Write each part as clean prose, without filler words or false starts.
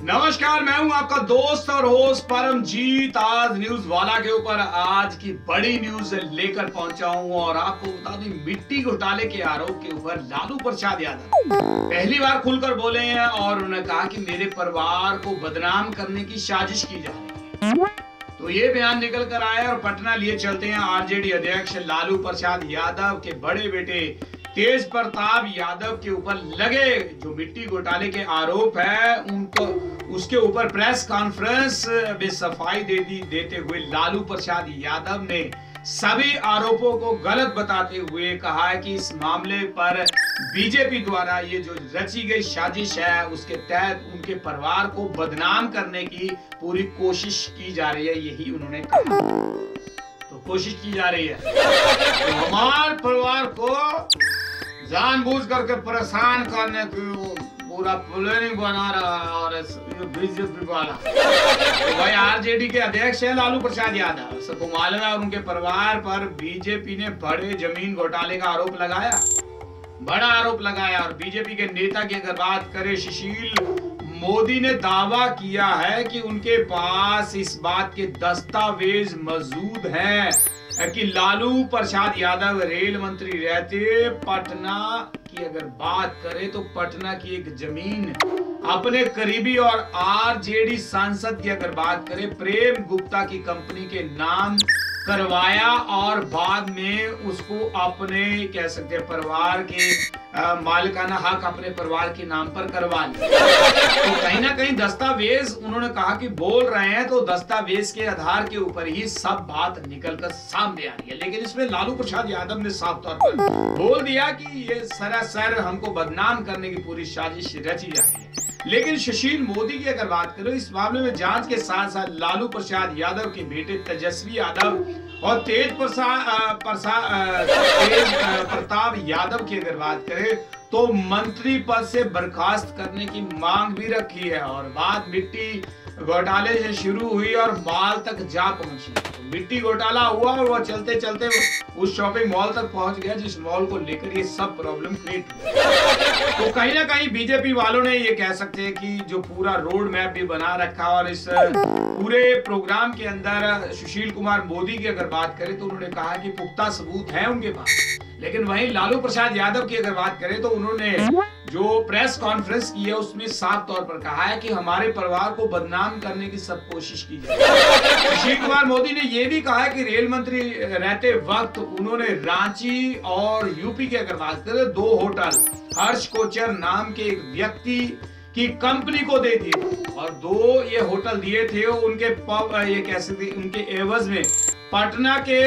नमस्कार, मैं हूं आपका दोस्त और होस्ट परमजीत। आज न्यूज वाला के ऊपर आज की बड़ी न्यूज लेकर पहुंचा हूं और आपको बता दें, मिट्टी घोटाले के आरोप के ऊपर लालू प्रसाद यादव पहली बार खुलकर बोले हैं और उन्होंने कहा कि मेरे परिवार को बदनाम करने की साजिश की जा रही है। तो ये बयान निकल कर आया और पटना लिए चलते हैं। आरजेडी अध्यक्ष लालू प्रसाद यादव के बड़े बेटे तेज प्रताप यादव के ऊपर लगे जो मिट्टी घोटाले के आरोप है, उनको उसके ऊपर प्रेस कॉन्फ्रेंस में सफाई देते हुए लालू प्रसाद यादव ने सभी आरोपों को गलत बताते हुए कहा है कि इस मामले पर बीजेपी द्वारा ये जो रची गई साजिश है उसके तहत उनके परिवार को बदनाम करने की पूरी कोशिश की जा रही है। यही उन्होंने कहा, तो कोशिश की जा रही है तो हमारे परिवार को जानबूझ करके परेशान करने की पूरा प्लानिंग बना रहा है और बीजेपी वाला। तो भाई आरजेडी के अध्यक्ष है लालू प्रसाद यादव, सबको मालूम है, और उनके परिवार पर बीजेपी ने बड़े जमीन घोटाले का आरोप लगाया, बड़ा आरोप लगाया। और बीजेपी के नेता की अगर बात करें, सुशील मोदी ने दावा किया है कि उनके पास इस बात के दस्तावेज मौजूद हैं कि लालू प्रसाद यादव रेल मंत्री रहते पटना की अगर बात करें तो पटना की एक जमीन अपने करीबी और आरजेडी सांसद की अगर बात करें प्रेम गुप्ता की कंपनी के नाम करवाया और बाद में उसको अपने कह सकते हैं परिवार के मालिकाना हक अपने परिवार के नाम पर करवा लिया। तो कहीं ना कहीं दस्तावेज उन्होंने कहा कि बोल रहे हैं तो दस्तावेज के आधार के ऊपर ही सब बात निकलकर सामने आ रही है। लेकिन इसमें लालू प्रसाद यादव ने साफ तौर पर बोल दिया कि ये सरासर हमको बदनाम करने की पूरी साजिश रची जा रही है। लेकिन सुशील मोदी की अगर बात करो, इस मामले में जांच के साथ साथ लालू प्रसाद यादव के बेटे तेजस्वी यादव और तेज प्रताप यादव की अगर बात करें तो मंत्री पद से बर्खास्त करने की मांग भी रखी है। और बात मिट्टी घोटाले से शुरू हुई और मॉल तक जा पहुंची। तो मिट्टी घोटाला हुआ और वो चलते चलते उस शॉपिंग मॉल तक पहुंच गया जिस मॉल को लेकर ये सब प्रॉब्लम क्रिएट हुई। तो कहीं ना कहीं बीजेपी वालों ने ये कह सकते हैं कि जो पूरा रोड मैप भी बना रखा और इस पूरे प्रोग्राम के अंदर सुशील कुमार मोदी की अगर बात करें तो उन्होंने कहा कि पुख्ता सबूत है उनके पास। लेकिन वहीं लालू प्रसाद यादव की अगर बात करें तो उन्होंने जो प्रेस कॉन्फ्रेंस की है उसमें साफ तौर पर कहा है कि हमारे परिवार को बदनाम करने की सब कोशिश की जाए। सुशील कुमार मोदी ने यह भी कहा है कि रेल मंत्री रहते वक्त उन्होंने रांची और यूपी की अगर बात करें 2 होटल हर्ष कोचर नाम के एक व्यक्ति की कंपनी को दे दिए और 2 ये होटल दिए थे उनके ये कह सकते उनके एवज में पटना के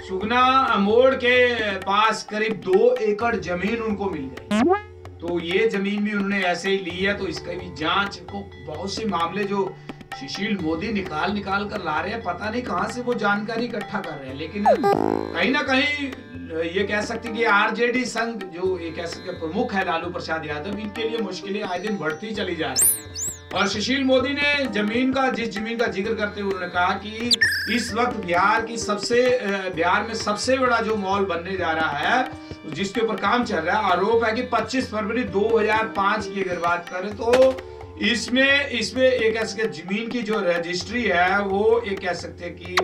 सुगना मोड़ के पास करीब 2 एकड़ जमीन उनको मिल गई। तो ये जमीन भी उन्होंने ऐसे ही ली है। तो इसका भी जांच को बहुत से मामले जो सुशील मोदी निकाल कर ला रहे हैं, पता नहीं कहां से वो जानकारी इकट्ठा कर रहे हैं। लेकिन कहीं ना कहीं ये कह सकते कि आरजेडी संघ जो ये कह सकते प्रमुख है लालू प्रसाद यादव, इनके लिए मुश्किलें आए दिन बढ़ती चली जा रही है। और सुशील मोदी ने जमीन का जिक्र करते हुए उन्होंने कहा कि इस वक्त बिहार में सबसे बड़ा जो मॉल बनने जा रहा है जिसके ऊपर काम चल रहा है, आरोप है कि 25 फरवरी 2005 की अगर बात करें तो इसमें एक ऐसे जमीन की जो रजिस्ट्री है वो ये कह सकते हैं कि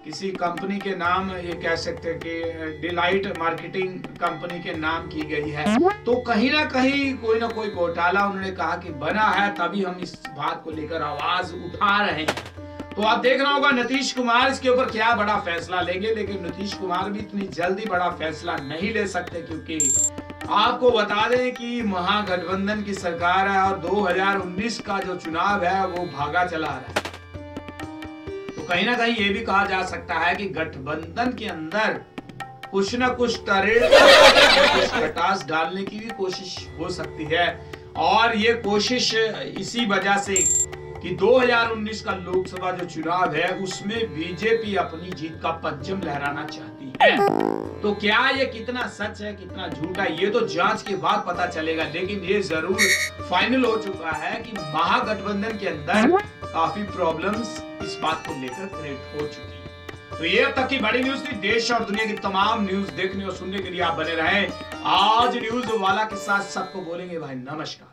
किसी कंपनी के नाम ये कह सकते हैं कि डिलाइट मार्केटिंग कंपनी के नाम की गई है। तो कहीं ना कहीं कोई ना कोई घोटाला उन्होंने कहा कि बना है, तभी हम इस बात को लेकर आवाज उठा रहे हैं। तो आप देखना होगा नीतीश कुमार इसके ऊपर क्या बड़ा फैसला लेंगे। लेकिन नीतीश कुमार भी इतनी जल्दी बड़ा फैसला नहीं ले सकते क्योंकि आपको बता दें कि महागठबंधन की सरकार है और 2019 का जो चुनाव है वो भागा चला रहा है। तो कहीं ना कहीं ये भी कहा जा सकता है कि गठबंधन के अंदर कुछ ना कुछ खटास डालने की भी कोशिश हो सकती है। और ये कोशिश इसी वजह से कि 2019 का लोकसभा जो चुनाव है उसमें बीजेपी अपनी जीत का परचम लहराना चाहती है। तो क्या ये कितना सच है कितना झूठ है ये तो जांच के बाद पता चलेगा। लेकिन ये जरूर फाइनल हो चुका है कि महागठबंधन के अंदर काफी प्रॉब्लम्स इस बात को लेकर क्रिएट हो चुकी है। तो ये अब तक की बड़ी न्यूज थी। देश और दुनिया की तमाम न्यूज देखने और सुनने के लिए आप बने रहें आज न्यूज वाला के साथ। सबको बोलेंगे भाई नमस्कार।